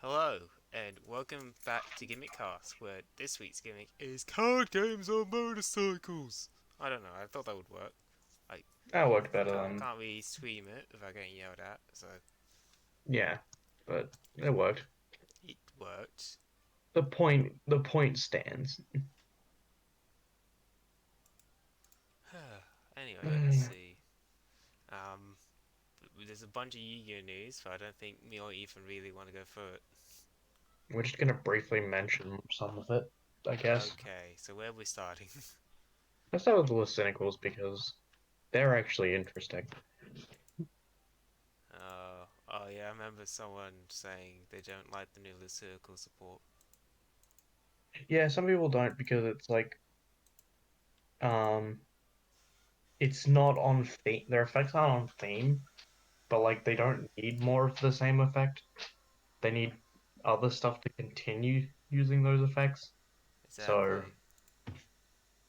Hello, and welcome back to Gimmickast, where this week's gimmick is card games on motorcycles. I don't know, I thought that would work. I That worked better can't, than can't really scream it without getting yelled at, so yeah, but it worked. it worked. The point stands. Anyway, let's see. Um, there's a bunch of Yu-Gi-Oh news, but I don't think me or Ethan really want to go through it. We're just gonna briefly mention some of it, I guess. Okay, so where are we starting? Let's start with the cynicals because they're actually interesting. Oh yeah, I remember someone saying they don't like the new circle support. Yeah, some people don't because it's like um it's not on theme. Their effects aren't on theme, but like they don't need more of the same effect. They need other stuff to continue using those effects. So Exactly.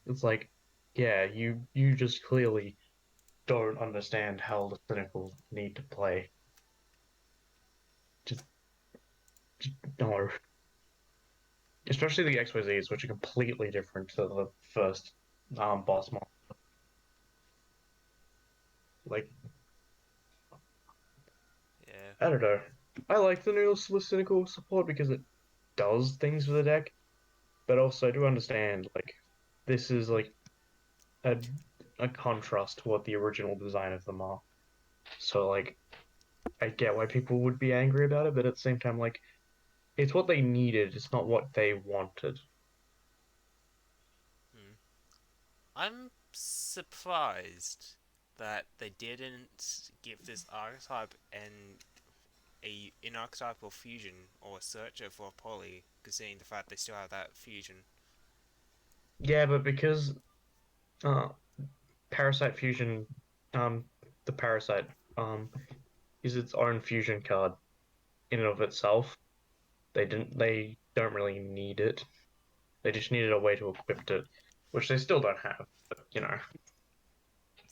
it's like, yeah, you just clearly don't understand how the cynicals need to play. Just, just no. Especially the XYZs, which are completely different to the first boss mod. Like, Yeah. I don't know. I like the new cynical support because it does things for the deck, but also I do understand like this is like a a contrast to what the original design of them are. So like I get why people would be angry about it, but at the same time, like it's what they needed, it's not what they wanted. Hmm. I'm surprised that they didn't give this archetype and a an archetypal fusion or a searcher for a poly, considering the fact they still have that fusion. Yeah, but because uh Parasite Fusion, um, the Parasite, um, is its own fusion card in and of itself. They don't really need it. They just needed a way to equip it, which they still don't have. But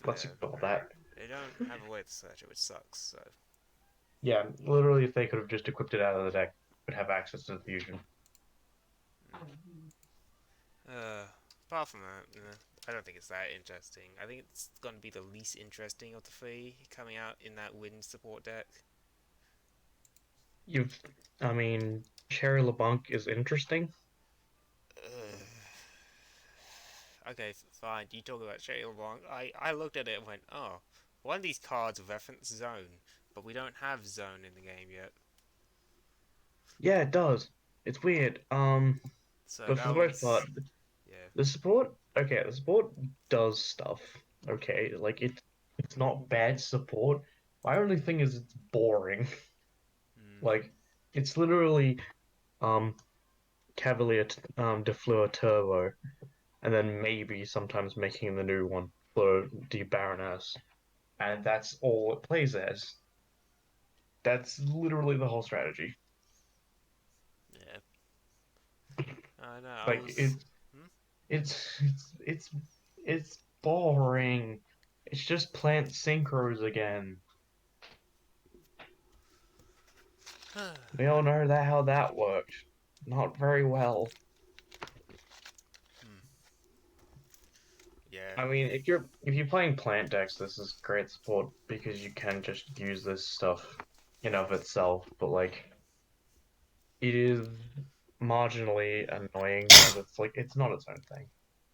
let's Yeah, ignore that. they don't have a way to search it, which sucks. So, Yeah, literally, if they could have just equipped it out of the deck, would have access to the fusion. uh, apart from that, I don't think it's that interesting. I think it's going to be the least interesting of the three coming out in that wind support deck. You've, I mean, Cherry LeBlanc is interesting. Okay, fine. You talk about Shay Long. I looked at it and went, oh, one of these cards reference Zone, but we don't have Zone in the game yet. Yeah, it does. It's weird. So But for that the most part, was, yeah, the support does stuff. Okay, like it's not bad support. My only thing is it's boring. mm, Like it's literally um Cavalier Defleur Turbo, and then maybe sometimes making the new one for the Baroness, and that's all it plays as. That's literally the whole strategy. yeah. I know. I Like was, hmm? it's boring. It's just plant synchros again. We all know that how that worked. Not very well. Hmm. Yeah, I mean, if you're playing plant decks, this is great support because you can just use this stuff in of itself. But like, it is marginally annoying because it's like it's not its own thing.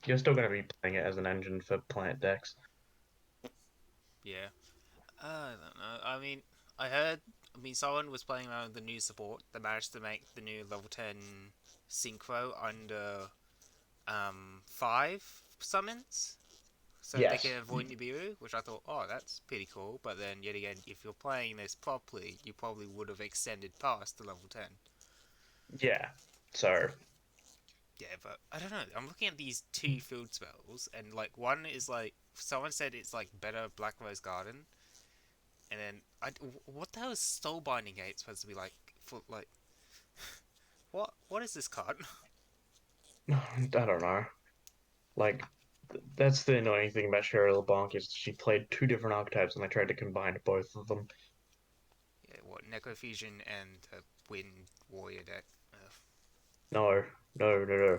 You're still going to be playing it as an engine for plant decks. yeah. I don't know. I mean, I heard. I mean, someone was playing around with the new support. They managed to make the new level 10 synchro under 5 summons. So they Yes. can avoid Nibiru, which I thought, oh, that's pretty cool. But then, yet again, if you're playing this properly, you probably would have extended past the level 10. Yeah. So Yeah, but I don't know. I'm looking at these two field spells, and like one is like someone said it's like better Black Rose Garden, and then what the hell is Soul Binding Gate supposed to be like? For like what is this card? I don't know. Like that's the annoying thing about Cheryl LeBlanc is she played two different archetypes and they tried to combine both of them. Yeah, what Necrofusion and Wind warrior deck. Ugh. No, no.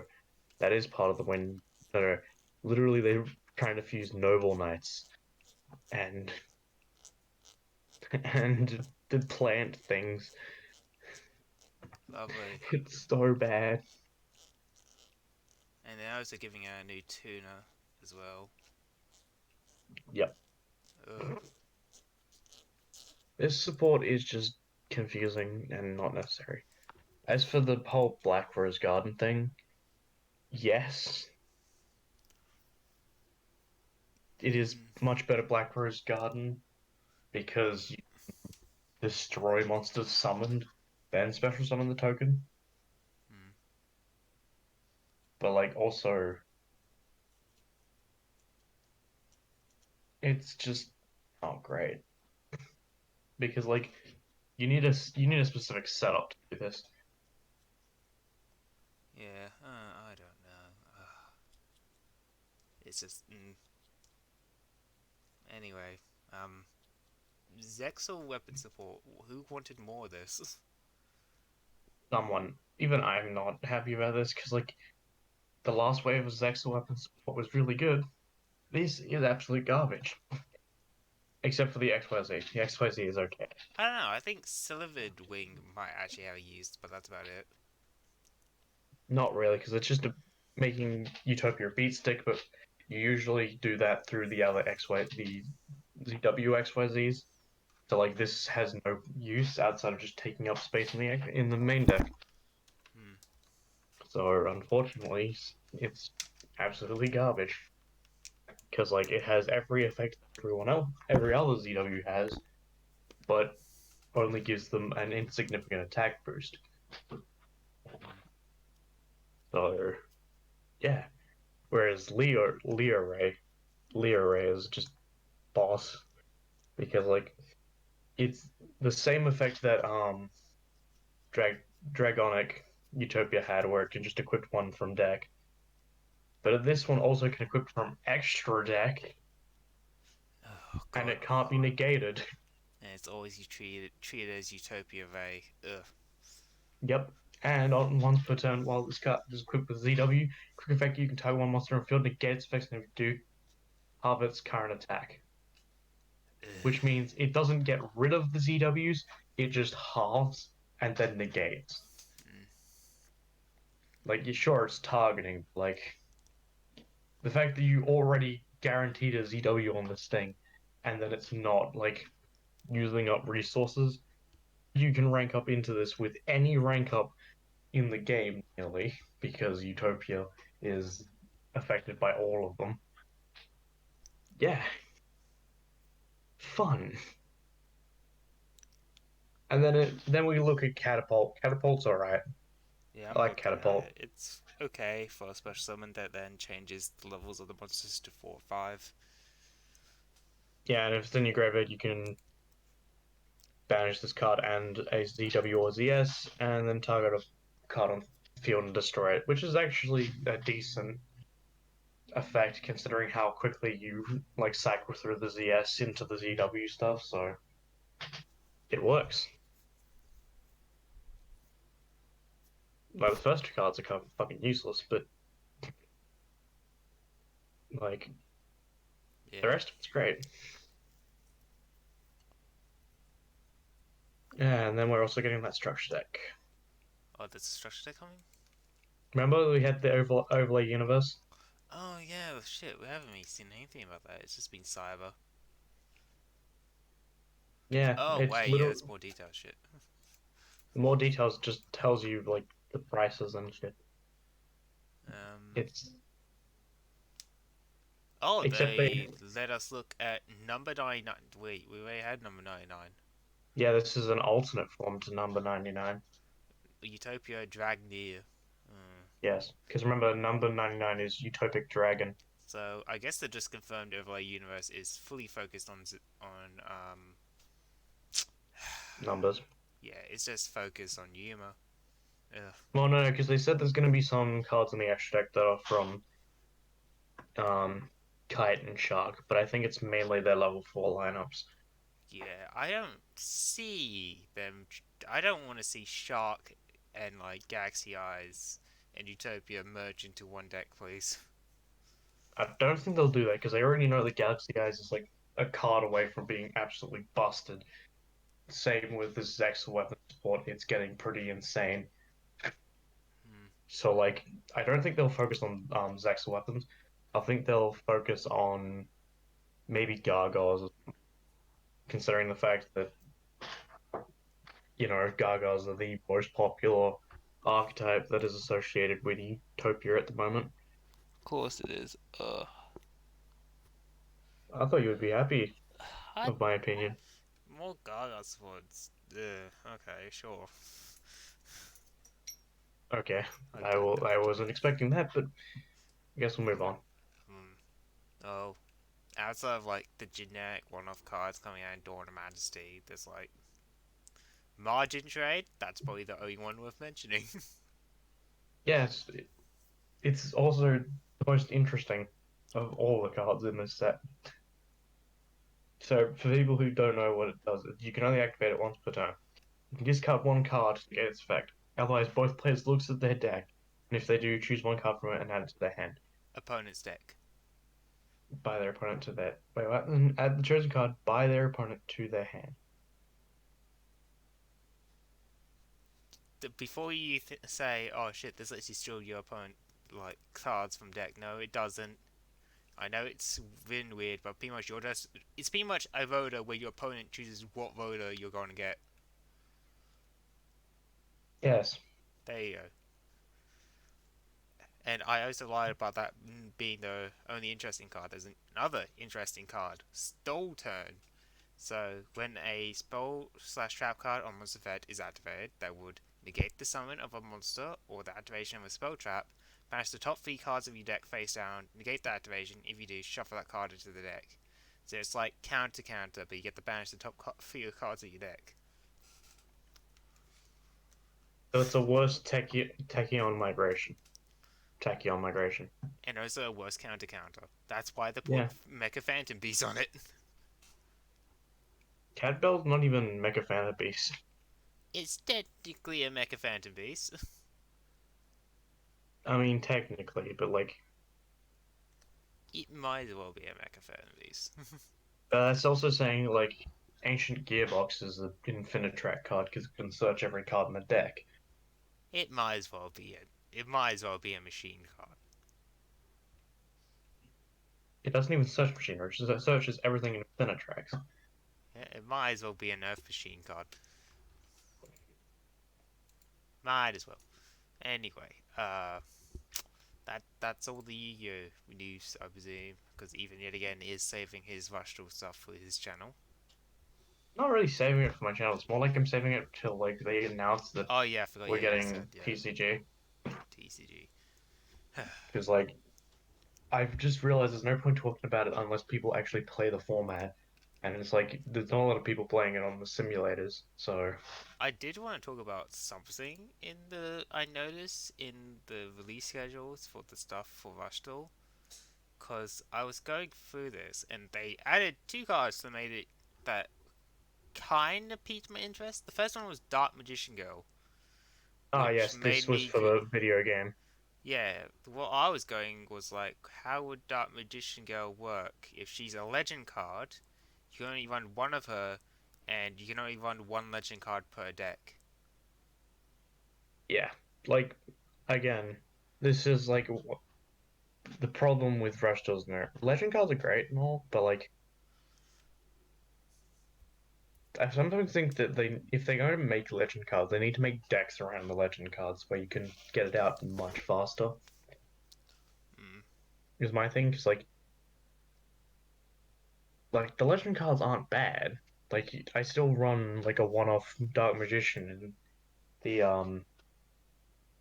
That is part of the win. No, no. Literally, they're trying to fuse noble knights and and the plant things. Lovely. It's so bad. And they're also giving out a new tuner as well. Yep. Ugh. This support is just confusing and not necessary. As for the whole Black Rose Garden thing, yes, it is Mm, much better Black Rose Garden because you destroy monsters summoned, then special summon the token. mm. But like also, it's just not great because like you need a specific setup to do this. Yeah, I don't know. It's just. Anyway, um, Zexal weapon support. Who wanted more of this? Even I'm not happy about this because like the last wave of Zexal weapon support was really good. This is absolute garbage, except for the XYZ. The XYZ is okay. I don't know. I think Silvered Wing might actually have used, but that's about it. Not really, because it's just making Utopia a beat stick, but you usually do that through the other the ZW XYZs. So like this has no use outside of just taking up space in the main deck. Hmm. So unfortunately, it's absolutely garbage because like it has every effect everyone else, every other ZW has, but only gives them an insignificant attack boost. Hmm. So yeah. Whereas Leo Ray is just boss because like it's the same effect that Dragonic Utopia had, where it can just equip one from deck. But this one also can equip from extra deck, Oh and god. it can't be negated. And it's always you treat it as Utopia Ray. Ugh. Yep. And on once per turn, while this card is equipped with ZW, quick effect you can target one monster on field, negate its effects, and do half its current attack. Which Ugh. means it doesn't get rid of the ZWs, it just halves and then negates. Mm. Like, you sure it's targeting, like the fact that you already guaranteed a ZW on this thing, and then it's not like using up resources, you can rank up into this with any rank up in the game nearly, because Utopia is affected by all of them. Yeah, fun. And then we look at Catapult. Catapult's alright. Yeah, I I'm like looking at Catapult. it. It's okay for a special summon that then changes the levels of the monsters to 4 or 5. Yeah, and if it's in your graveyard, you can banish this card and a ZW or ZS, and then target a card on field and destroy it, which is actually a decent effect considering how quickly you like cycle through the ZS into the ZW stuff. So it works. Like the first two cards are kind of fucking useless, but like the Yeah. rest of it's great. Yeah, and then we're also getting that structure deck. Oh, there's a structure deck coming? Remember we had the overlay universe? Oh, yeah, well, shit, we haven't really seen anything about that. It's just been Cyber. Yeah, Oh, it's wait, yeah, little there's more detailed shit. more details just tells you like the prices and shit. Um, It's oh, except they they let us look at number 99. Wait, we already had number 99. yeah, this is an alternate form to number 99. Utopia Drag Near. Hmm. Yes, because remember, number 99 is Utopic Dragon So I guess the just confirmed overlay universe is fully focused on numbers. yeah, it's just focused on Yuma. Ugh. Well, no, because they said there's going to be some cards in the extra deck that are from um, Kite and Shark, but I think it's mainly their level 4 lineups. Yeah, I don't see them. I don't want to see Shark and like Galaxy Eyes and Utopia merge into one deck, please. I don't think they'll do that because they already know the Galaxy Guys is like a card away from being absolutely busted. Same with the Zex weapon support, it's getting pretty insane. Hmm. So like, I don't think they'll focus on Zex weapons. I think they'll focus on maybe Gargoyles, considering the fact that Gargoyles are the most popular archetype that is associated with Utopia at the moment. Of course it is. I thought you would be happy I of my opinion. more Gaga swords. Okay, sure. Okay, Like I that. will. I wasn't expecting that, but I guess we'll move on. Hmm. Oh, outside of like the generic one-off cards coming out in Dawn of Majesty, there's like margin trade. That's probably the only one worth mentioning. Yes, it's also the most interesting of all the cards in this set. So for people who don't know what it does, you can only activate it once per turn. You can discard one card to get its effect. Otherwise, both players looks at their deck, and if they do, choose one card from it and add it to their hand. Opponent's deck. By their opponent to their wait, what? And add the chosen card by their opponent to their hand. Before you say, "Oh shit, this lets you steal your opponent like cards from deck," no, it doesn't. I know it's been weird, but pretty much it's pretty much a voter where your opponent chooses what voter you're going to get. Yes. There you go. And I also lied about that being the only interesting card. There's another interesting card, Stall Turn. So when a spell slash trap card on monster effect is activated, that would negate the summon of a monster or the activation of a spell trap. Banish the top three cards of your deck face down. Negate the activation. If you do, shuffle that card into the deck. So it's like counter counter, but you get to banish the top three cards of your deck. So it's a worse Tachyon migration. Tachyon migration. And also a worse counter counter. That's why they put Yeah. Mecha Phantom Beast on it. Cat Bell's not even Mecha Phantom Beast. It's technically a Mecha Phantom Beast. I mean, technically, but like, It might as well be a Mecha Phantom Beast. that's also saying like Ancient Gearbox is an infinite track card because it can search every card in the deck. It might as well be it might as well be a machine card. It doesn't even search machine, it searches everything in infinite tracks. Yeah, it might as well be an Earth machine card. Might as well. Anyway, that's all the Yu-Gi-Oh news, I presume, because Ethan yet again is saving his Rushdle stuff for his channel. Not really saving it for my channel. It's more like I'm saving it till like they announce that Oh yeah, I forgot. we're Yeah, you said getting yeah, TCG. TCG. Because like I've just realized there's no point talking about it unless people actually play the format. And it's like there's not a lot of people playing it on the simulators. So I did want to talk about something in the I noticed in the release schedules for the stuff for Rushdle, because I was going through this and they added two cards that made it that kind of piqued my interest. The first one was Dark Magician Girl, which yes, this made was me for the video game. yeah. What I was going was like, how would Dark Magician Girl work if she's a legend card? You can only run one of her, and you can only run one legend card per deck. Yeah. Like again, this is like the problem with Rush doesn't it? Legend cards are great and all, but like I sometimes think that if they're going to make legend cards, they need to make decks around the legend cards where you can get it out much faster. Mm, Is my thing because like the legend cards aren't bad. Like I still run like a one-off Dark Magician in the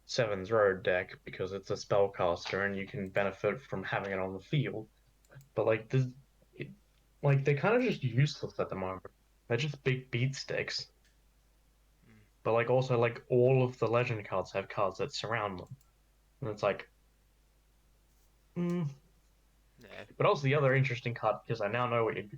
Seven's Road deck because it's a spellcaster and you can benefit from having it on the field. But it, like they're kind of just useless at the moment. They're just big beat sticks. mm, But like also like all of the legend cards have cards that surround them, and it's like, mm. yeah. But also the other interesting card because I now know what you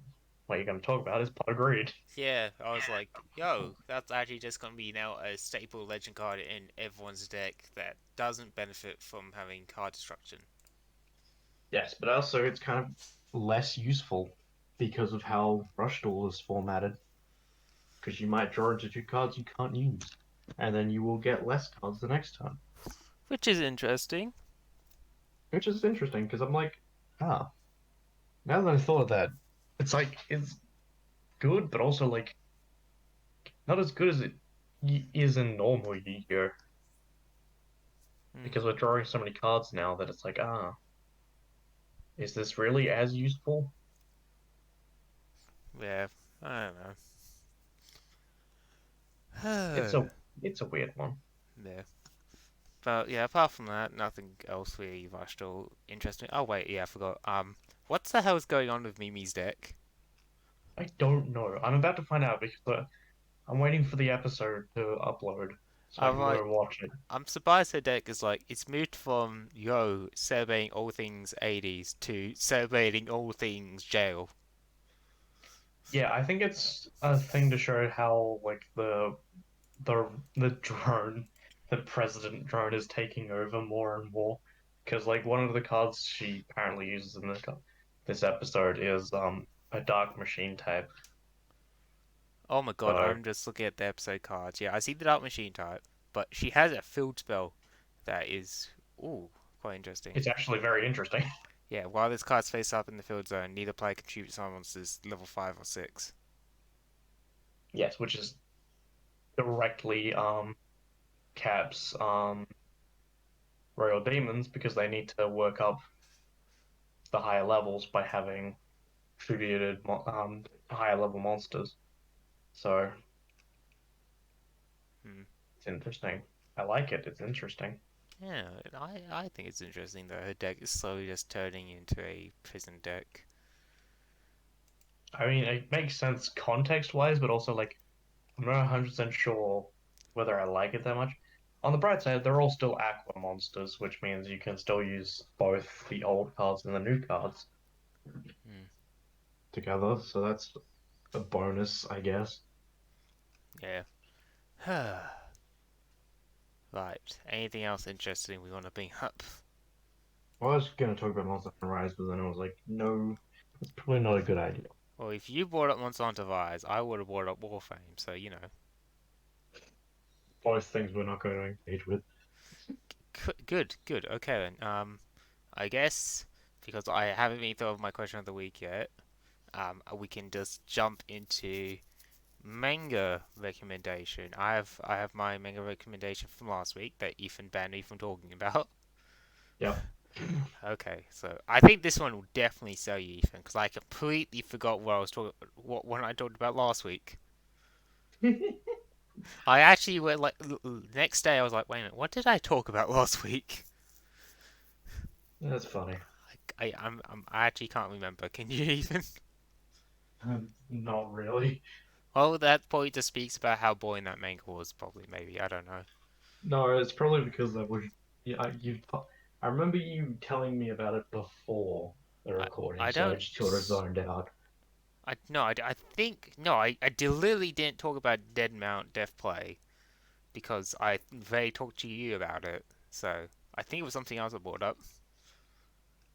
what you're going to talk about is pot of greed. Yeah, I was like, yo, that's actually just gonna be now a staple legend card in everyone's deck that doesn't benefit from having card destruction. Yes, but also it's kind of less useful because of how Rush Duel is formatted. Because you might draw into two cards you can't use, and then you will get less cards the next time. Which is interesting. Which is interesting because I'm like, ah, now that I thought of that, it's like it's good, but also like not as good as it is in normal Yu-Gi-Oh! Hmm. Because we're drawing so many cards now that it's like, ah, is this really as useful? Yeah, I don't It's know. a it's a weird one. Yeah. But yeah, apart from that, nothing else really rushed or interesting. Oh wait, yeah, I forgot. What the hell is going on with Mimi's deck? I don't know. I'm about to find out because I'm waiting for the episode to upload so I I'm can like, go watch it. I'm surprised her deck is like it's moved from yo celebrating all things 80s to celebrating all things jail. Yeah, I think it's a thing to show how like the drone, the president drone is taking over more and more. Because like one of the cards she apparently uses in this episode is a dark machine type. Oh my god, So I'm just looking at the episode cards. Yeah, I see the Dark Machine type, but she has a field spell that is ooh quite interesting. it's actually very interesting. Yeah, while this card's face up in the field zone, neither player contributes summon monsters level 5 or 6. Yes, which is directly caps royal demons because they need to work up the higher levels by having tributed higher level monsters. So Hmm. it's interesting. I like it. It's interesting. Yeah, I think it's interesting that her deck is slowly just turning into a prison deck. I mean, it makes sense context wise, but also like I'm not 100% sure whether I like it that much. On the bright side, they're all still aqua monsters, which means you can still use both the old cards and the new cards Hmm. together. So that's a bonus, I guess. Yeah. Right. Anything else interesting we want to bring up? Well, I was going to talk about Monster Hunter Rise, but then I was like, no, that's probably not a good idea. Well, if you brought up Monster Hunter Rise, I would have brought up Warframe, so you know. Both things we're not going to engage with. Good, good. Okay then. I guess because I haven't been thought of my question of the week yet, we can just jump into manga recommendation. I have my manga recommendation from last week that Ethan banned me from talking about. Yep. Okay, so I think this one will definitely sell you, Ethan, because I completely forgot what I was talking, what one I talked about last week. I actually went like next day. I was like, wait a minute, what did I talk about last week? That's funny. I actually can't remember. Can you even? Not really. Well, that probably just speaks about how boring that manga was. Probably, maybe I don't know. No, it's probably because I was. Yeah, I remember you telling me about it before the I recording, I so I don't. just sort of zoned out. I no. I think no. I deliberately didn't talk about Dead Mount Death Play because I very talked to you about it. So I think it was something else I brought up.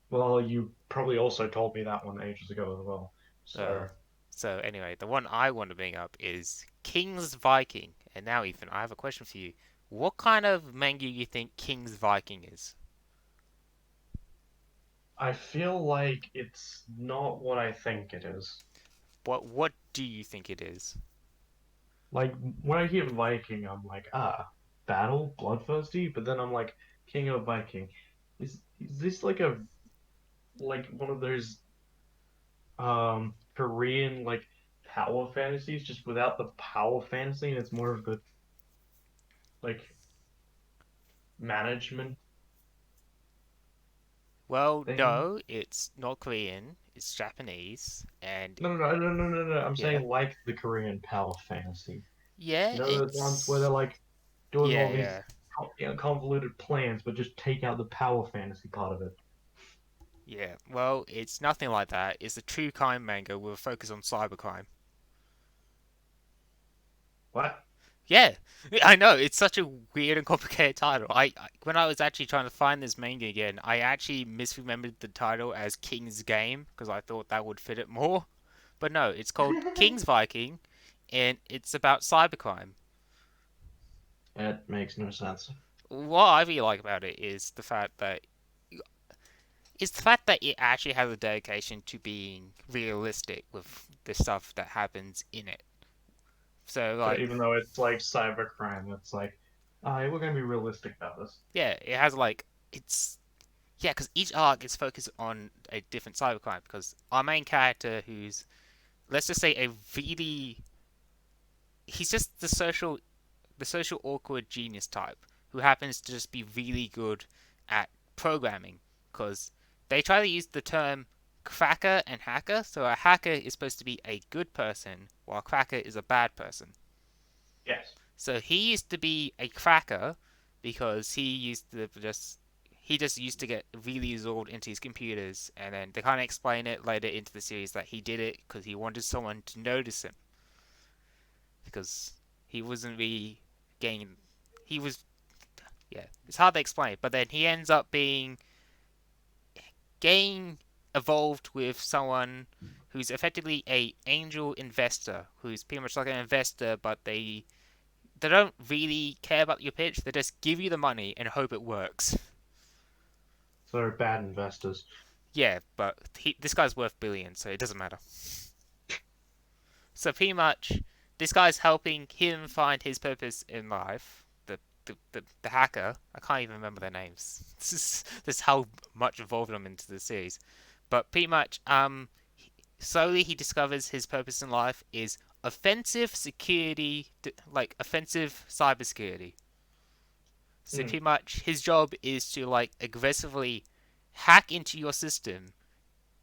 Well, you probably also told me that one ages ago as well. Uh, So so anyway, the one I want to bring up is King's Viking. And now, Ethan, I have a question for you. What kind of manga you think King's Viking is? I feel like it's not what I think it is. What do you think it is? Like when I hear Viking, I'm like, ah, battle, bloodthirsty. But then I'm like, King of Viking. Is this like one of those Korean like power fantasies, just without the power fantasy, and it's more of the like management Well, thing? no, it's not Korean. It's Japanese, and No. I'm yeah, saying like the Korean power fantasy. yeah, You know those ones where they're it's like doing yeah, all these yeah. convoluted plans, but just take out the power fantasy part of it. Yeah, well, it's nothing like that. It's a true crime manga with a focus on cybercrime. What? Yeah, I know it's such a weird and complicated title. When I was actually trying to find this manga again, I actually misremembered the title as King's Game because I thought that would fit it more. But no, it's called King's Viking, and it's about cybercrime. It makes no sense. What I really like about it is the fact that it actually has a dedication to being realistic with the stuff that happens in it. So So like, even though it's like cybercrime, it's like, we're gonna be realistic about this. yeah, it has like it's yeah, because each arc is focused on a different cybercrime. Because our main character, who's let's just say a really, he's just the social awkward genius type who happens to just be really good at programming. Because they try to use the term cracker and hacker. So a hacker is supposed to be a good person, while a cracker is a bad person. Yes. So he used to be a cracker because he just used to get really absorbed into his computers, and then they kind of explain it later into the series that he did it because he wanted someone to notice him because he wasn't really getting. He was yeah, it's hard to explain, but then he ends up being getting evolved with someone who's effectively a angel investor who's pretty much like an investor, but they don't really care about your pitch. They just give you the money and hope it works. So they're bad investors. Yeah, but this guy's worth billions, so it doesn't matter. So pretty much, this guy's helping him find his purpose in life. The hacker, I can't even remember their names. This is how much involved I'm into the series. But pretty much, slowly he discovers his purpose in life is offensive security, like offensive cybersecurity. So Mm, pretty much his job is to like aggressively hack into your system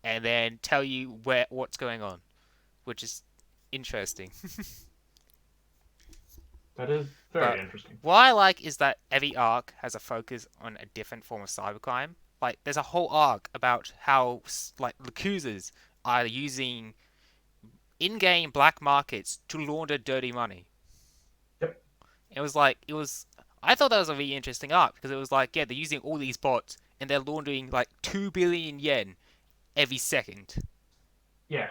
and then tell you what's going on, which is interesting. that is very But interesting. what I like is that every arc has a focus on a different form of cybercrime. Like there's a whole arc about how like Lakuzas are using in-game black markets to launder dirty money. Yep. It was I thought that was a really interesting arc because it was like yeah they're using all these bots and they're laundering like 2 billion yen every second. Yeah.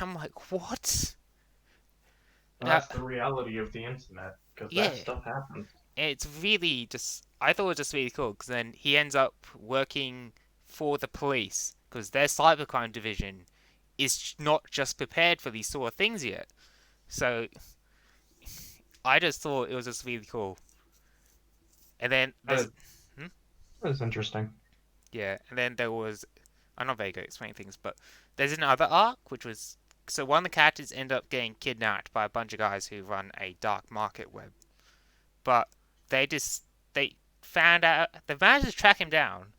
I'm like, what? And Now, that's the reality of the internet, because yeah, that stuff happens. it's really just. I thought it was just really cool because then he ends up working for the police because their cybercrime division is not just prepared for these sort of things yet. So I just thought it was just really cool. And then there's. That, Hmm? that is interesting. Yeah, and then there was. I'm not very good at explaining things, but there's another arc which was. So one of the characters end up getting kidnapped by a bunch of guys who run a dark market web. But they just they found out they managed to track him down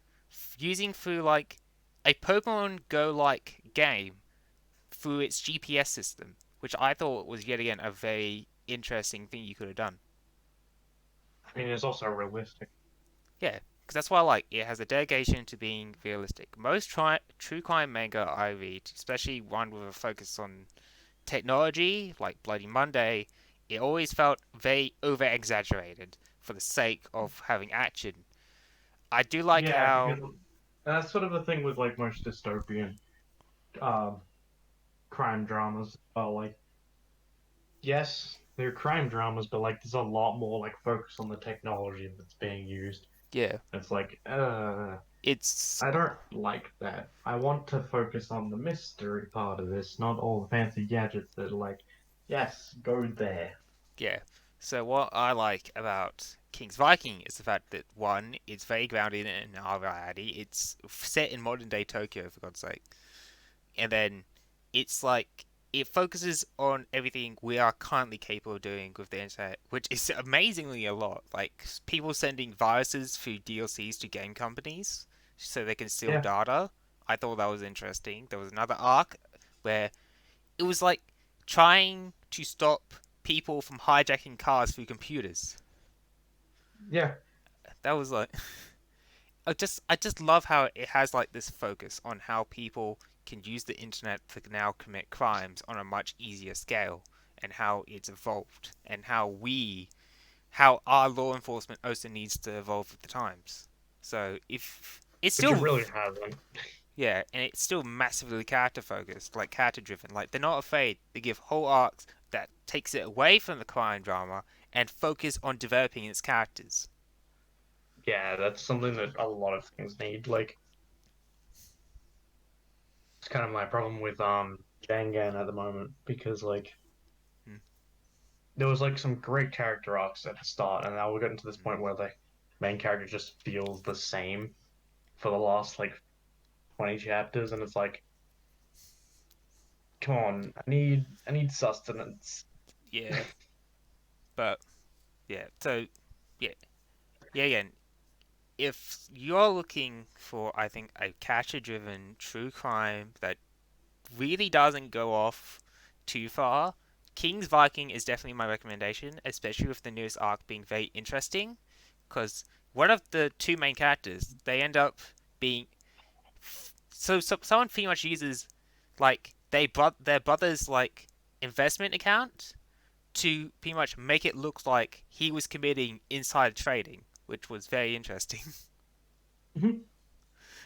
using through like a Pokemon Go like game through its GPS system, which I thought was yet again a very interesting thing you could have done. I mean, it's also realistic. Yeah, because that's why I like it has a dedication to being realistic. Most true crime manga I read, especially one with a focus on technology like Bloody Monday, it always felt very over exaggerated for the sake of having action. I do like Yeah, how because that's sort of the thing with like most dystopian um, crime dramas. Like, yes, they're crime dramas, but like, there's a lot more like focus on the technology that's being used. yeah, It's like, it's I don't like that. I want to focus on the mystery part of this, not all the fancy gadgets that are like, yes, go there. yeah. So what I like about King's Viking is the fact that one, it's very grounded in our reality. It's set in modern day Tokyo for God's sake, and then it's like it focuses on everything we are currently capable of doing with the internet, which is amazingly a lot. Like people sending viruses through DLCs to game companies so they can steal Yeah, data. I thought that was interesting. There was another arc where it was like trying to stop people from hijacking cars through computers. yeah. That was like I just love how it has like this focus on how people can use the internet to now commit crimes on a much easier scale, and how it's evolved, and how our law enforcement also needs to evolve with the times. So if it's which it still, really hasn't. yeah, and it's still massively character focused, like character driven. Like they're not afraid to give whole arcs that takes it away from the crime drama and focus on developing its characters. Yeah, that's something that a lot of things need. Like, it's kind of my problem with Dangan at the moment because like Hmm. there was like some great character arcs at the start, and now we're getting to this Hmm. point where the main character just feels the same for the last like 20 chapters, and it's like, come on, I need sustenance. Yeah, but yeah, so yeah, yeah, again, if you're looking for, I think, a character-driven true crime that really doesn't go off too far, King's Viking is definitely my recommendation, especially with the newest arc being very interesting. Because one of the two main characters, they end up being so someone pretty much uses like their brother's like investment account to pretty much make it look like he was committing insider trading, which was very interesting. Mhm.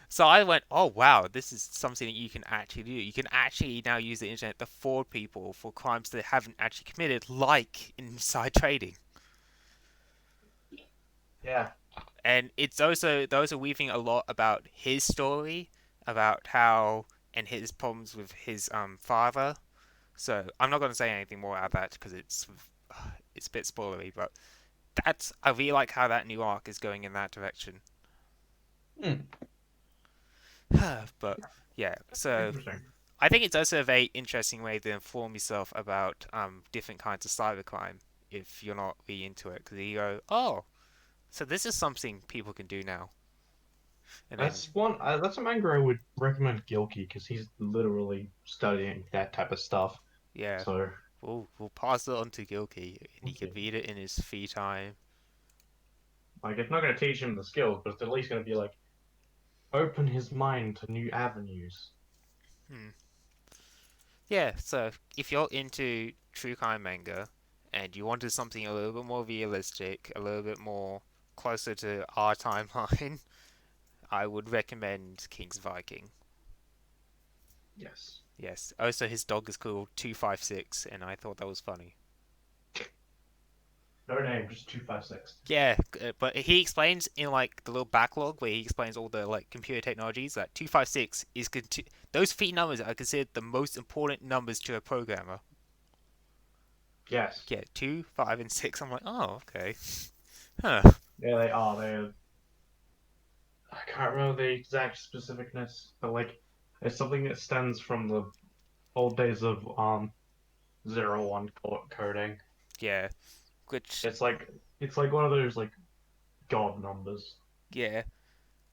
So I went, oh wow, this is something that you can actually do. You can actually now use the internet to fraud people for crimes they haven't actually committed, like inside trading. Yeah, And it's also those are weaving a lot about his story, about how and his problems with his father. So I'm not going to say anything more about that because it's a bit spoilery. But that's I really like how that new arc is going in that direction. hmm. But yeah, so Interesting. I think it's also a very interesting way to inform yourself about different kinds of cybercrime if you're not really into it, because you go, oh, so this is something people can do now, and then That's a manga I would recommend Gilkey because he's literally studying that type of stuff. yeah, So we'll pass it on to Gilkey, and he we'll could see. read it in his free time. Like, it's not going to teach him the skills, but it's at least going to be like open his mind to new avenues. Hmm. Yeah, so if you're into true crime manga and you wanted something a little bit more realistic, a little bit more closer to our timeline, I would recommend King's Viking. Yes. Yes. Also, his dog is called 256, and I thought that was funny. No name, just 256. Yeah, but he explains in like the little backlog where he explains all the like computer technologies that 256 is those three numbers are considered the most important numbers to a programmer. Yes. Yeah, 2, 5, and 6. I'm like, oh, okay. Huh. Yeah, they are. I can't remember the exact specificness, but like, it's something that stems from the old days of 01 coding. Yeah, which It's like it's like one of those like god numbers. yeah,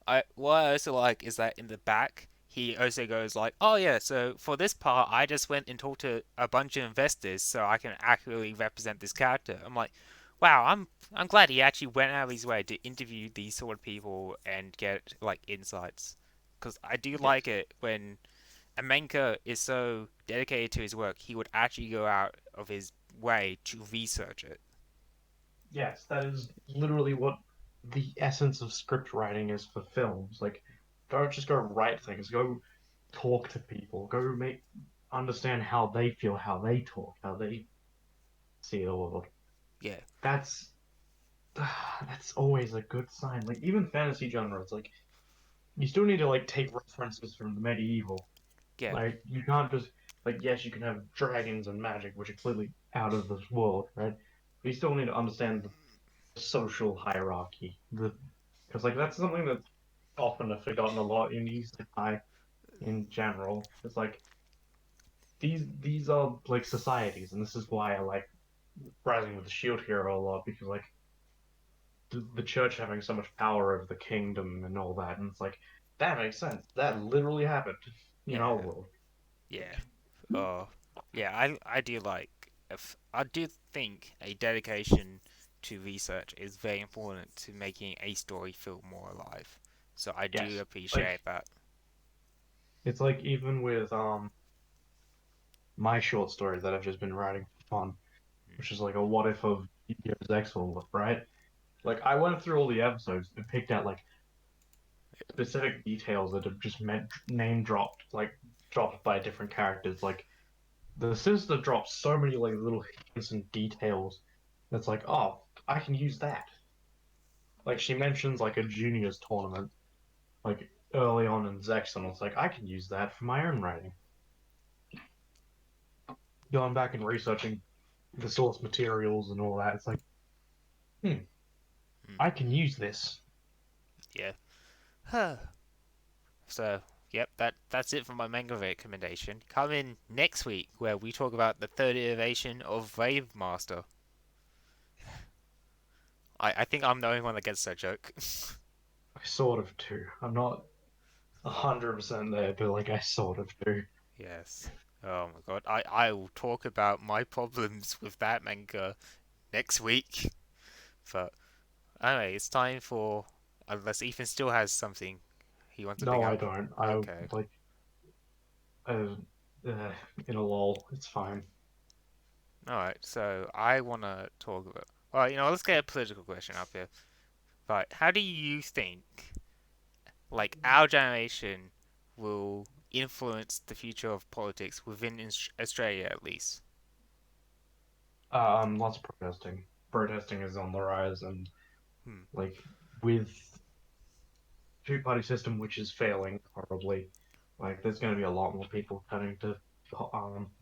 I what I also like is that in the back he also goes like, "Oh yeah, so for this part I just went and talked to a bunch of investors so I can accurately represent this character." I'm like, "Wow, I'm glad he actually went out of his way to interview these sort of people and get like insights." Because I do Yes. like it when a manga is so dedicated to his work, he would actually go out of his way to research it. Yes, that is literally what the essence of script writing is for films. Like, don't just go write things. Go talk to people. Go make understand how they feel, how they talk, how they see the world. Yeah, That's that's always a good sign. Like even fantasy genres, like you still need to like take references from the medieval. yeah, Like you can't just like yes, you can have dragons and magic, which are clearly out of this world, right? But you still need to understand the social hierarchy. The because like that's something that's often forgotten a lot in isekai in general. It's like these are like societies, and this is why I like Rising with the Shield Hero a lot because like the church having so much power over the kingdom and all that, and it's like that makes sense. That literally happened in our yeah, world. yeah. Oh, yeah. I do like. If I do think a dedication to research is very important to making a story feel more alive. So I do Yes. Like appreciate that. it's like even with my short story that I've just been writing for fun, Mm. which is like a what if of Yo's Excel, right? Like I went through all the episodes and picked out like specific details that have just meant name dropped, like dropped by different characters. Like the sister drops so many like little hints and details. That's like, oh, I can use that. Like she mentions like a juniors tournament, like early on in Zex, and it's like I can use that for my own writing. Going back and researching the source materials and all that, it's like, hmm, Mm. I can use this. Yeah. So, yep, that's it for my manga recommendation. Come in next week where we talk about the third iteration of Wave Master. I think I'm the only one that gets that joke. I sort of do. I'm not 100% there, but like I sort of do. Yes. Oh my god. I will talk about my problems with that manga next week. But anyway, it's time for unless Ethan still has something he wants to bring No, I up. don't. I Okay. like uh, in a lull. It's fine. Alright, so I wanna talk about well, let's get a political question up here. Right, how do you think our generation will influence the future of politics within Australia at least? Lots of protesting. Protesting is on the rise, and Hmm. like with two-party system, which is failing horribly, like there's going to be a lot more people turning to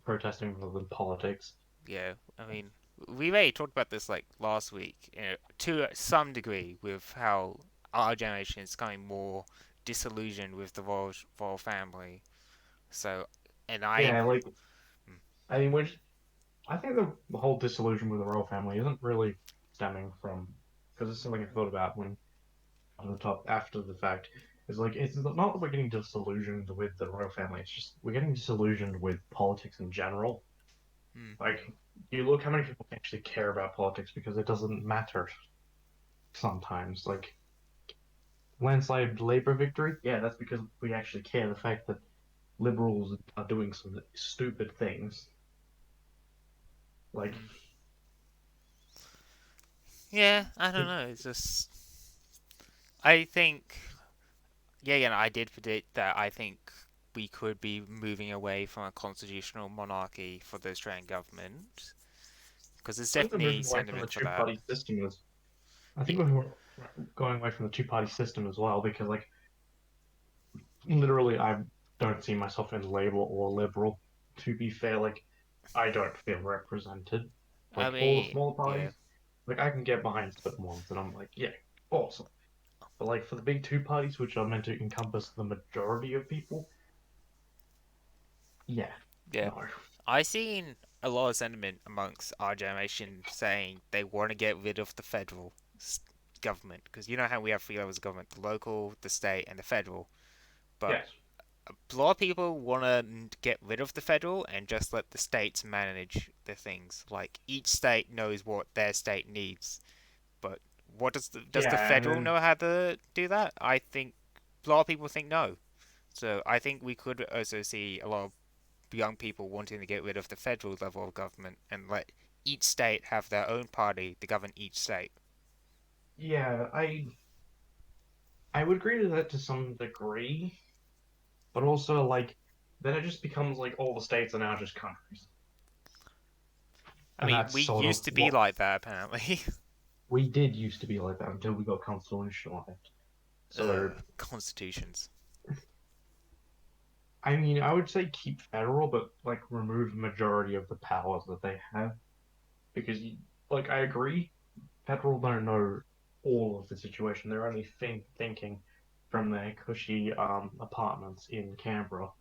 protesting rather than politics. Yeah, I mean, we already talked about this last week, to some degree, with how our generation is becoming more disillusioned with the royal family. So, and I, Yeah, like hmm, I mean, which I think the whole disillusion with the royal family isn't really stemming from because it's something I thought about when on the top after the fact. Is like it's not that we're getting disillusioned with the royal family. It's just we're getting disillusioned with politics in general. hmm, Like you look how many people actually care about politics because it doesn't matter sometimes. Like landslide Labour victory, yeah, that's because we actually care. The fact that liberals are doing some stupid things, like hmm. Yeah, I don't know. It's just, I think, yeah, I did predict that. I think we could be moving away from a constitutional monarchy for the Australian government because there's I think we're definitely moving away from the sentiment for that. two-party system. As I think Yeah, we're going away from the two-party system as well because, like, literally, I don't see myself in Labour or Liberal. To be fair, like, I don't feel represented. I Like all the mean, smaller yeah. parties, like I can get behind certain ones, and I'm like, yeah, awesome. But like for the big two parties, which are meant to encompass the majority of people, yeah, Yeah, no. I seen a lot of sentiment amongst our generation saying they want to get rid of the federal government because you know how we have three levels of government: the local, the state, and the federal. But Yes. a lot of people want to get rid of the federal and just let the states manage the things. Like each state knows what their state needs, but what does the Yeah, and federal then know how to do that? I think a lot of people think no. So I think we could also see a lot of young people wanting to get rid of the federal level of government and let each state have their own party to govern each state. yeah, I would agree to that to some degree, but also like then it just becomes like all the states are now just countries, I and mean, that's we sort of used to be what like that apparently. we did used to be like that until we got constitutionalized. So Constitutions. I mean, I would say keep federal, but like remove majority of the powers that they have because like I agree, federal don't know all of the situation. They're only thinking from their cushy apartments in Canberra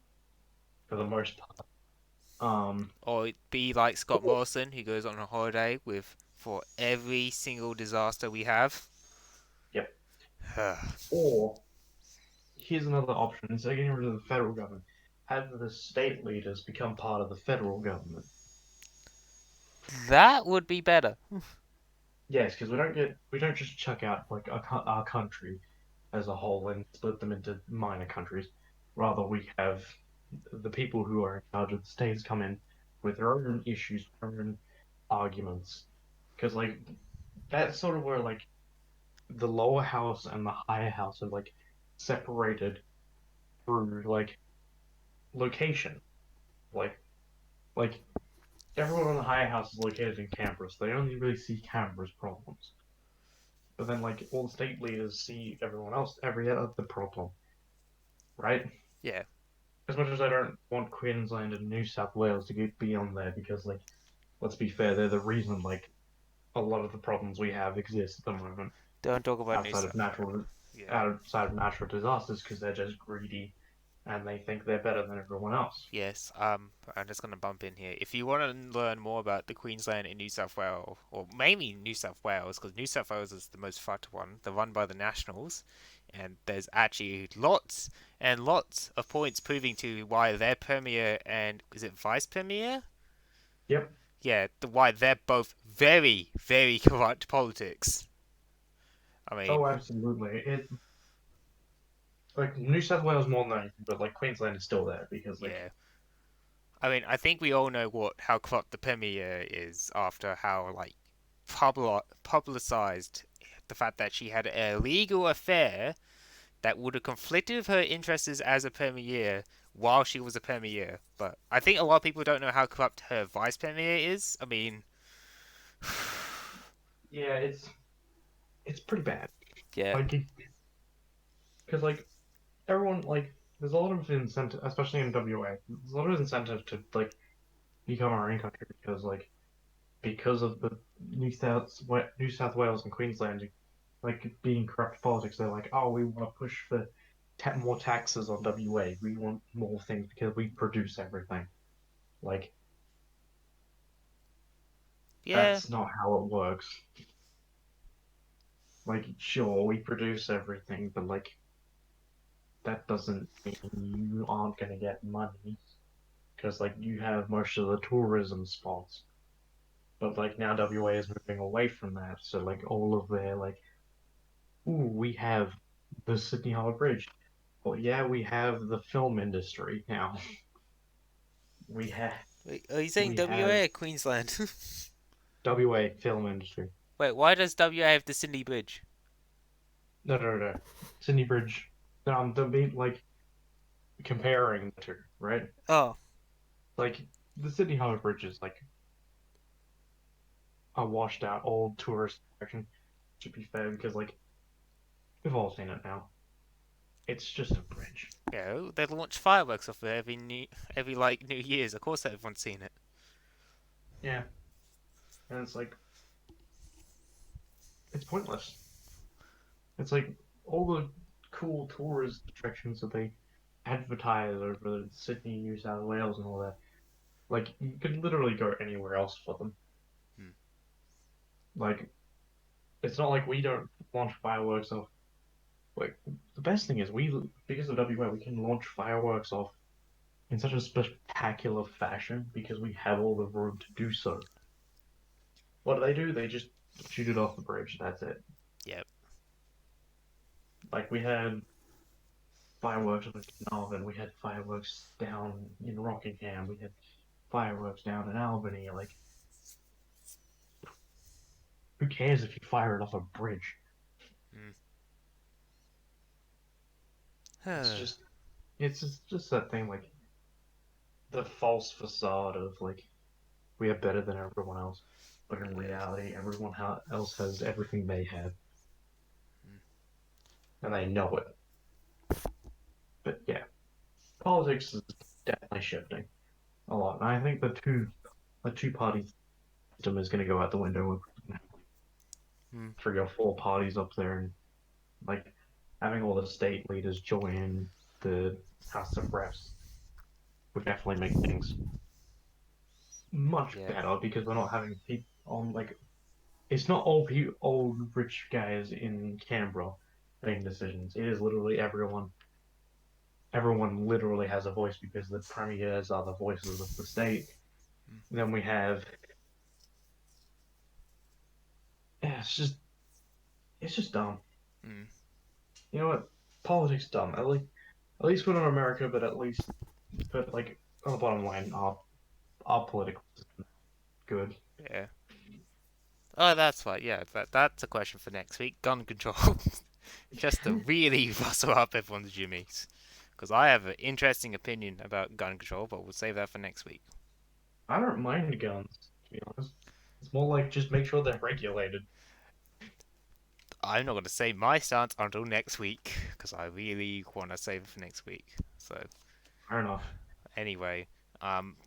for the most part. Or be like Scott Morrison, who goes on a holiday with for every single disaster we have. Yep. Or here's another option: instead of getting rid of the federal government, have the state leaders become part of the federal government. That would be better. Yes, because we don't just chuck out like our country as a whole and split them into minor countries. Rather, we have the people who are in charge of the states come in with their own issues, their own arguments. Because, like, that's sort of where, like, the lower house and the higher house are, like, separated through, like, location. Like, like everyone in the higher house is located in Canberra, so they only really see Canberra's problems. But then, like, all the state leaders see everyone else, every other problem, right? Yeah. As much as I don't want Queensland and New South Wales to be on there because, like, let's be fair, they're the reason, like, a lot of the problems we have exist at the moment Don't talk about new outside of stuff. natural Yeah. outside of natural disasters because they're just greedy and they think they're better than everyone else. Yes, I'm just gonna bump in here. If you want to learn more about the Queensland and New South Wales, or mainly New South Wales, because New South Wales is the most fucked one, they're run by the Nationals, and there's actually lots and lots of points proving to why their premier and is it vice premier? Yep. Yeah, why they're both very, very corrupt politics. I Oh, mean, absolutely. It like New South Wales more than anything, but like Queensland is still there because like yeah. I mean, I think we all know what how corrupt the premier is after how like publicized the fact that she had a legal affair that would have conflicted with her interests as a premier while she was a premier. But I think a lot of people don't know how corrupt her vice premier is. I mean, yeah, it's pretty bad. yeah, Like because like everyone like there's a lot of incentive, especially in WA. There's a lot of incentive to like become our own country because of the New South Wales and Queensland like being corrupt politics. They're like, oh, we want to push for more taxes on WA. We want more things because we produce everything. Like yeah, that's not how it works. Like, sure, we produce everything, but like that doesn't mean you aren't gonna get money because like you have most of the tourism spots. But like now WA is moving away from that, so like all of their like, ooh, we have the Sydney Harbour Bridge. Well, yeah, we have the film industry now. We have wait, are you saying we have WA or Queensland? WA film industry. Wait, why does WA have the Sydney Bridge? No, no, no, no. Sydney Bridge. The be like comparing the two, right? Oh, Like the Sydney Harbour Bridge is like a washed out old tourist attraction. To be fair, because like we've all seen it now. It's just a bridge. yeah, they launch fireworks off there every like New Year's. Of course, everyone's seen it. Yeah, and it's like it's pointless. It's like all the cool tourist attractions that they advertise over Sydney, New South Wales, and all that. Like you could literally go anywhere else for them. Hmm. Like it's not like we don't launch fireworks off. Like the best thing is we because of WA we can launch fireworks off in such a spectacular fashion because we have all the room to do so. What do they do? They just shoot it off the bridge. That's it. Yep. Like we had fireworks in Carnarvon, we had fireworks down in Rockingham, we had fireworks down in Albany. Like, who cares if you fire it off a bridge? It's Hmm. just, it's just that thing like the false facade of like we are better than everyone else, but in Yeah. reality, everyone else has everything they have, Hmm. and they know it. But yeah, politics is definitely shifting a lot, and I think the two party system is going to go out the window. Hmm. 3 or 4 parties up there, and like having all the state leaders join the House of Reps would definitely make things much Yeah. better because we're not having people on like it's not all old rich guys in Canberra making decisions. It is literally everyone. Everyone literally has a voice because the premiers are the voices of the state. Hmm. And then we have yeah, it's just dumb. Hmm. You know what? Politics dumb. At least we're not America, but at least, but like on the bottom line, our political system good. Yeah. Oh, that's right. Yeah, that's a question for next week. Gun control. Just to really rustle up everyone's jimmies. Because I have an interesting opinion about gun control, but we'll save that for next week. I don't mind guns, to be honest. It's more like just make sure they're regulated. I'm not going to say my stance until next week, because I really want to save it for next week. So, Fair enough. anyway,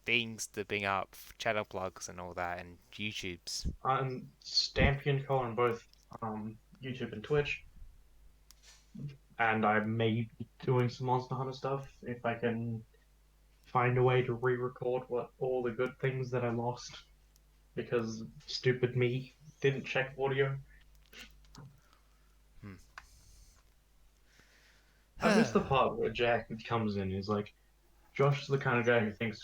things to bring up, channel plugs and all that, and YouTube's. I'm Stampion Co on both YouTube and Twitch, and I may be doing some Monster Hunter stuff if I can find a way to re-record what all the good things that I lost because stupid me didn't check audio. I Hmm. missed the part where Jack comes in. He's like, Josh is the kind of guy who thinks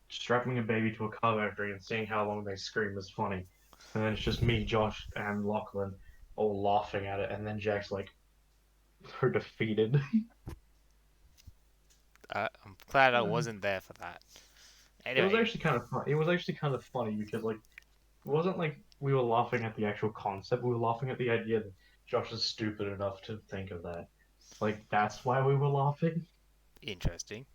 strapping a baby to a car battery and seeing how long they scream is funny. And then it's just me, Josh, and Lachlan all laughing at it, and then Jack's like, they're defeated. I'm glad I wasn't there for that. It was Anyway, actually kind of fun. It was actually kind of funny because like it wasn't like we were laughing at the actual concept. We were laughing at the idea that Josh is stupid enough to think of that. Like that's why we were laughing. interesting.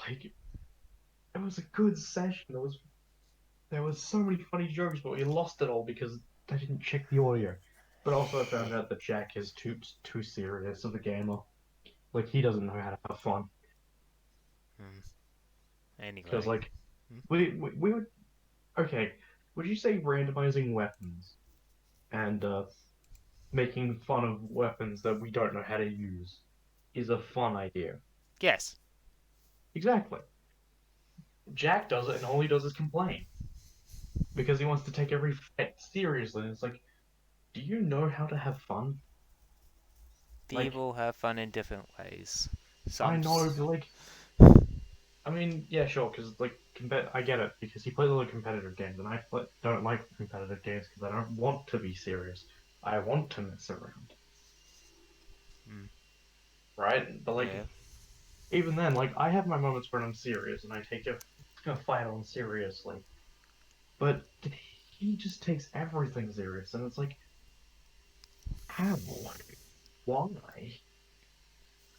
Like it was a good session. There was so many funny jokes, but we lost it all because I didn't check the audio. But also I found out that Jack is too serious of a gamer. Like he doesn't know how to have fun. Hmm. Because Anyway, like hmm? we would okay. Would you say randomizing weapons and making fun of weapons that we don't know how to use is a fun idea? Yes, Exactly. Jack does it and all he does is complain because he wants to take every fight seriously. And it's like, do you know how to have fun? Like, people have fun in different ways. I Some. know, but like, I mean, yeah, sure, because like, I get it because he plays a lot of competitive games, and don't like competitive games because I don't want to be serious. I want to mess around, Mm, right? But like, yeah. even then, like, I have my moments when I'm serious and I take a fight on seriously, but he just takes everything serious, and it's like, how? Why?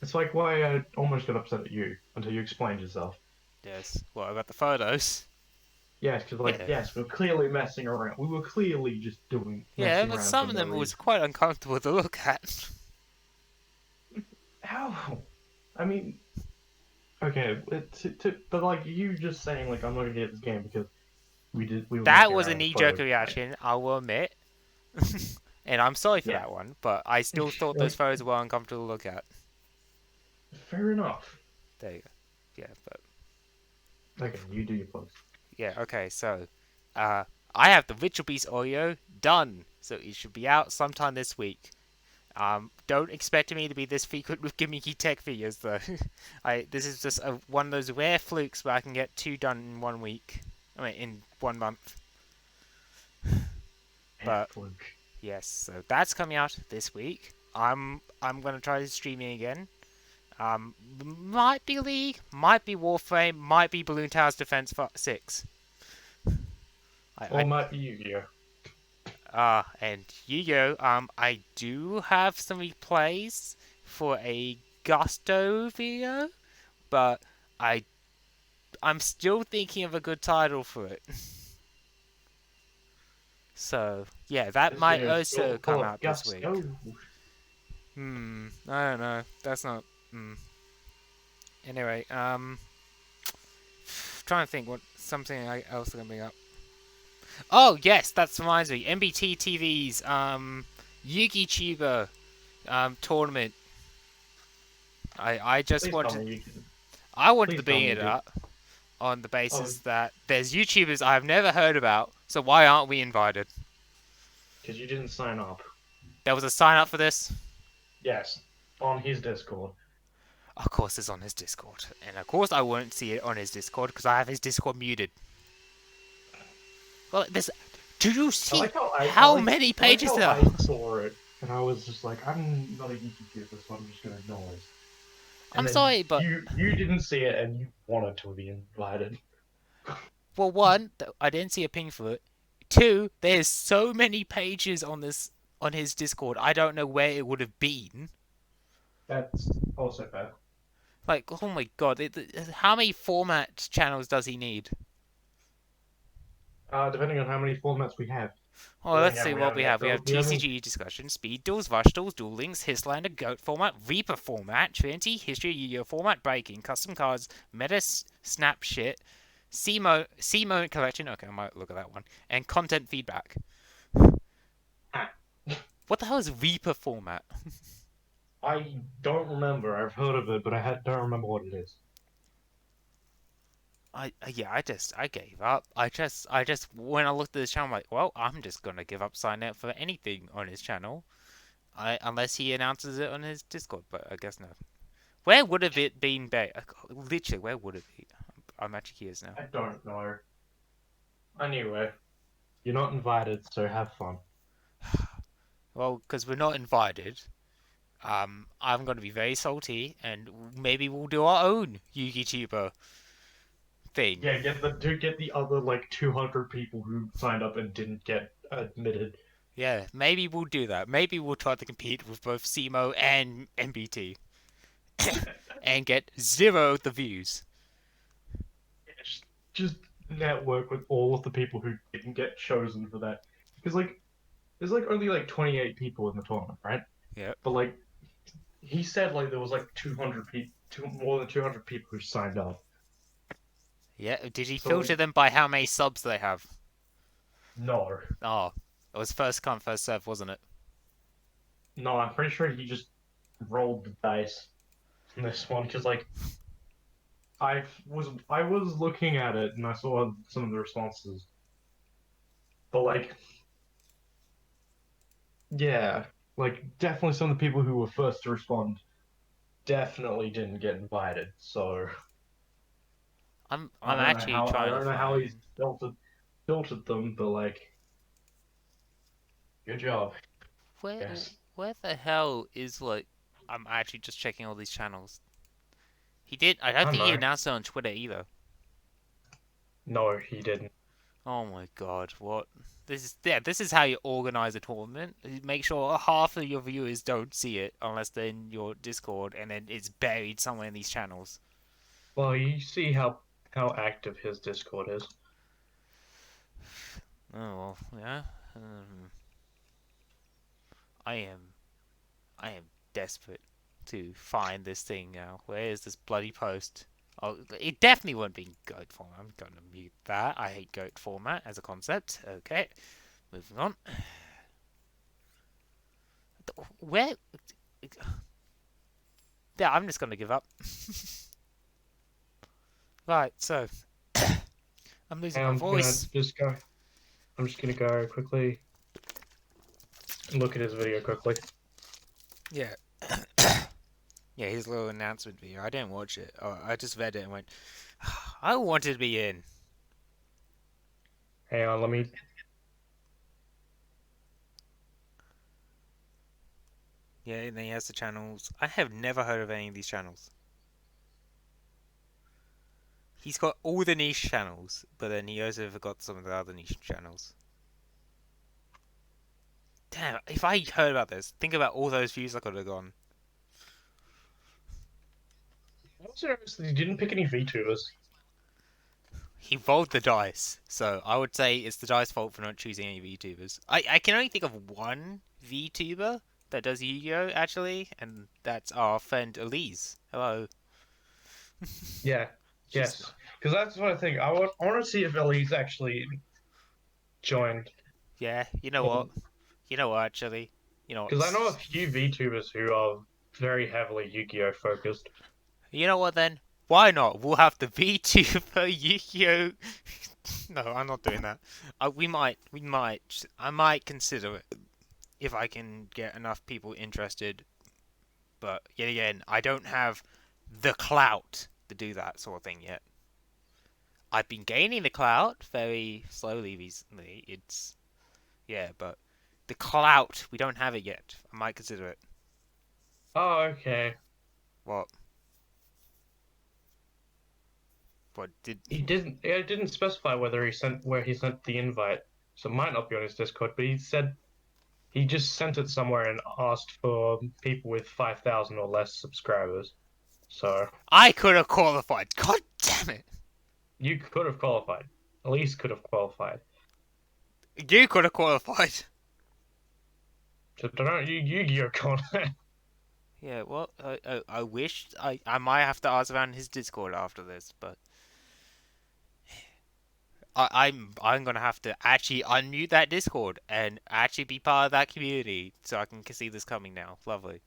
It's like why I almost got upset at you until you explained yourself. Yes. What about the photos? Yes, because like Yeah. yes, we're clearly messing around. We were clearly just doing Yeah, messing but around for some of no them was reason. quite uncomfortable to look at. How? I mean, okay, but like you just saying like I'm not gonna get this game because we were That messing was a around with the knee-jerk photos. reaction, I will admit. And I'm sorry for Yeah, that one, but I still thought those like photos were uncomfortable to look at. fair enough. There you go. Yeah, but Okay, you do your plugs. yeah, okay, so uh I have the Ritual Beast audio done. So it should be out sometime this week. Don't expect me to be this frequent with gimmicky tech videos though. This is just one of those rare flukes where I can get two done in 1 week. I mean, in 1 month. Yeah, But fluke. yes, so that's coming out this week. I'm gonna try streaming again. Might be League, might be Warframe, might be Balloon Towers Defense 6. Or I might be Yu-Gi-Oh. and Yu-Gi-Oh! I do have some replays for a Gusto video, but I I'm still thinking of a good title for it. So yeah, that This might video is also full come of out this week. gusto. I don't know. That's not. Anyway, trying to think what something else I'm gonna bring up. Oh yes, that reminds me. MBT TV's Yugi Chiba tournament. I just Please tell wanted me you can. I wanted to Please tell bring me you it do. up on the Oh, basis that there's YouTubers I've never heard about, so why aren't we invited? because you didn't sign up. There was a sign up for this. Yes, on his Discord. Of course, it's on his Discord, and of course I won't see it on his Discord because I have his Discord muted. Well, this. Do you I see like how I how like many I like pages how there are? I saw it. and I was just like, I'm not a YouTuber, so I'm just gonna ignore this. And I'm then sorry, but you didn't see it, and you wanted to be invited. well, one, I didn't see a ping for it. Two, there's so many pages on this on his Discord. I don't know where it would have been. That's also fair. Like, oh my god, how many format channels does he need? Depending on how many formats we have. Oh, But then let's again, see what we have. We have we only TCG discussion, speed duels, rush duels, duel links, Hislander, goat format, Reaper format, Trinity, history, Yu-Gi-Oh format, breaking, custom cards, meta snap shit, C mode collection. Okay, I might look at that one, and content feedback. ah, What the hell is Reaper format? I don't remember. I've heard of it, but don't remember what it is. I gave up. I just when I looked at this channel, I'm like, well, I'm just gonna give up signing up for anything on his channel. Unless he announces it on his Discord, but I guess no. Where would have it been? Literally, where would it be? I'm actually curious now. I don't know. Anyway, you're not invited, so have fun. Well, because we're not invited, I'm gonna be very salty, and maybe we'll do our own YouTuber thing. Yeah, get the other like 200 people who signed up and didn't get admitted. Yeah, maybe we'll do that. Maybe we'll try to compete with both SEMO and MBT and get zero of the views. Just network with all of the people who didn't get chosen for that. Because like there's like only like 28 people in the tournament, right? Yep. But like he said like there was like 200 people, more than 200 people who signed up. Yeah. Did he So filter like them by how many subs they have? no, Oh, it was first come first serve, wasn't it? no, I'm pretty sure he just rolled the dice on this one because like I was looking at it and I saw some of the responses, but like yeah, like definitely some of the people who were first to respond definitely didn't get invited. So I'm actually I trying to don't know how he's find filtered them, but like good job, where yes. where the hell is like. I'm actually just checking all these channels. He did. I don't I don't think he know. announced it on Twitter either. No, he didn't. Oh my god, what? This is how you organize a tournament. You make sure half of your viewers don't see it unless they're in your Discord, and then it's buried somewhere in these channels. Well, you see how active his Discord is. Oh well, yeah. Um, I am I am desperate to find this thing now. Where is this bloody post? Oh, it definitely won't be goat format. I'm gonna mute that. I hate goat format as a concept. Okay, moving on. Where? Yeah, I'm just gonna give up. Right, so I'm losing And my I'm gonna voice. just go. I'm just gonna go quickly and look at his video quickly. Yeah, yeah, his little announcement video. I didn't watch it. Oh, I just read it and went, I wanted to be in. Hang on, let me. Yeah, and then he has the channels. I have never heard of any of these channels. He's got all the niche channels, but then he also forgot some of the other niche channels. Damn, if I heard about this, think about all those views I could have gone. I was interested he didn't pick any VTubers. He rolled the dice, so I would say it's the dice fault for not choosing any VTubers. I can only think of one VTuber that does Yu-Gi-Oh! Actually, and that's our friend Elise. Hello. Yeah, She's yes, not. because that's what I think. I want to see if Ellie's actually joined. Yeah, you know what? You know what, actually? You know what? Because I know a few VTubers who are very heavily Yu-Gi-Oh focused. You know what then? Why not? We'll have the VTuber Yu-Gi-Oh! No, I'm not doing that. I might consider it if I can get enough people interested. But yet again, I don't have the clout to do that sort of thing yet. I've been gaining the clout very slowly recently. It's yeah, but the clout. We don't have it yet. I might consider it. Oh, okay. What? What did? It didn't specify whether where he sent the invite, so it might not be on his Discord. But he said he just sent it somewhere and asked for people with 5,000 or less subscribers. So I could have qualified. God damn it! you could have qualified. Elise could have qualified. You could have qualified. So don't you Yu-Gi-Oh content. Yeah, well, I wish I might have to ask around his Discord after this, but I'm gonna have to actually unmute that Discord and actually be part of that community so I can see this coming now. Lovely,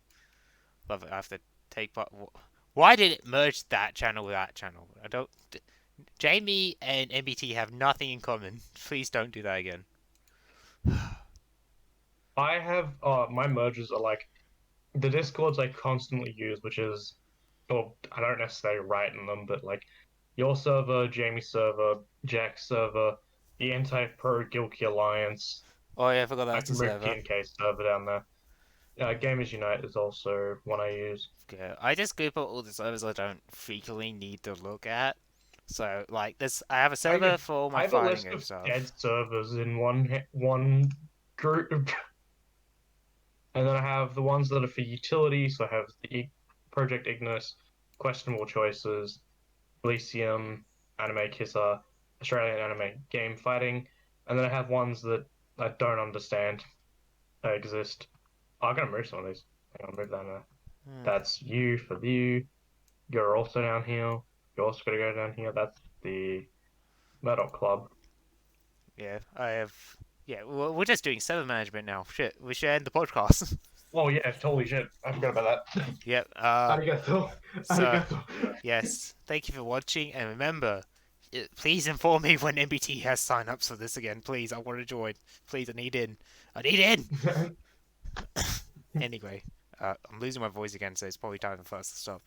love it. I have to take part. Why did it merge that channel with that channel? I don't. Jamie and MBT have nothing in common. Please don't do that again. I have my mergers are like the Discords I constantly use, which is, well, I don't necessarily write in them, but like your server, Jamie's server, Jack's server, the anti-pro Guilty Alliance, Oh yeah, I forgot I that's the can move server. TNK server down there. Gamers Unite is also one I use. Okay, I just group up all the servers I don't frequently need to look at. So like this, I have a server I for all I my have a fighting list game of dead stuff. servers in one group, and then I have the ones that are for utility. So I have the Project Ignis, Questionable Choices, Elysium, Anime Kisser, Australian Anime Game Fighting, and then I have ones that I don't understand exist. Oh, I'm gonna move some of these. Hang on, move that. Hmm. That's you for you. You're also down here. You're also gonna go down here. That's the Murdoch Club. Yeah, I have. Yeah, we're just doing server management now. Shit, we should end the podcast. Oh yeah, holy shit! I forgot about that. Yep. Arigato, So arigato. yes, thank you for watching, and remember, please inform me when MBT has sign-ups for this again. Please, I want to join. Please, I need in. I need in. Anyway, I'm losing my voice again, so it's probably time for us to stop.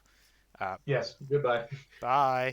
Uh, Yes, goodbye. bye.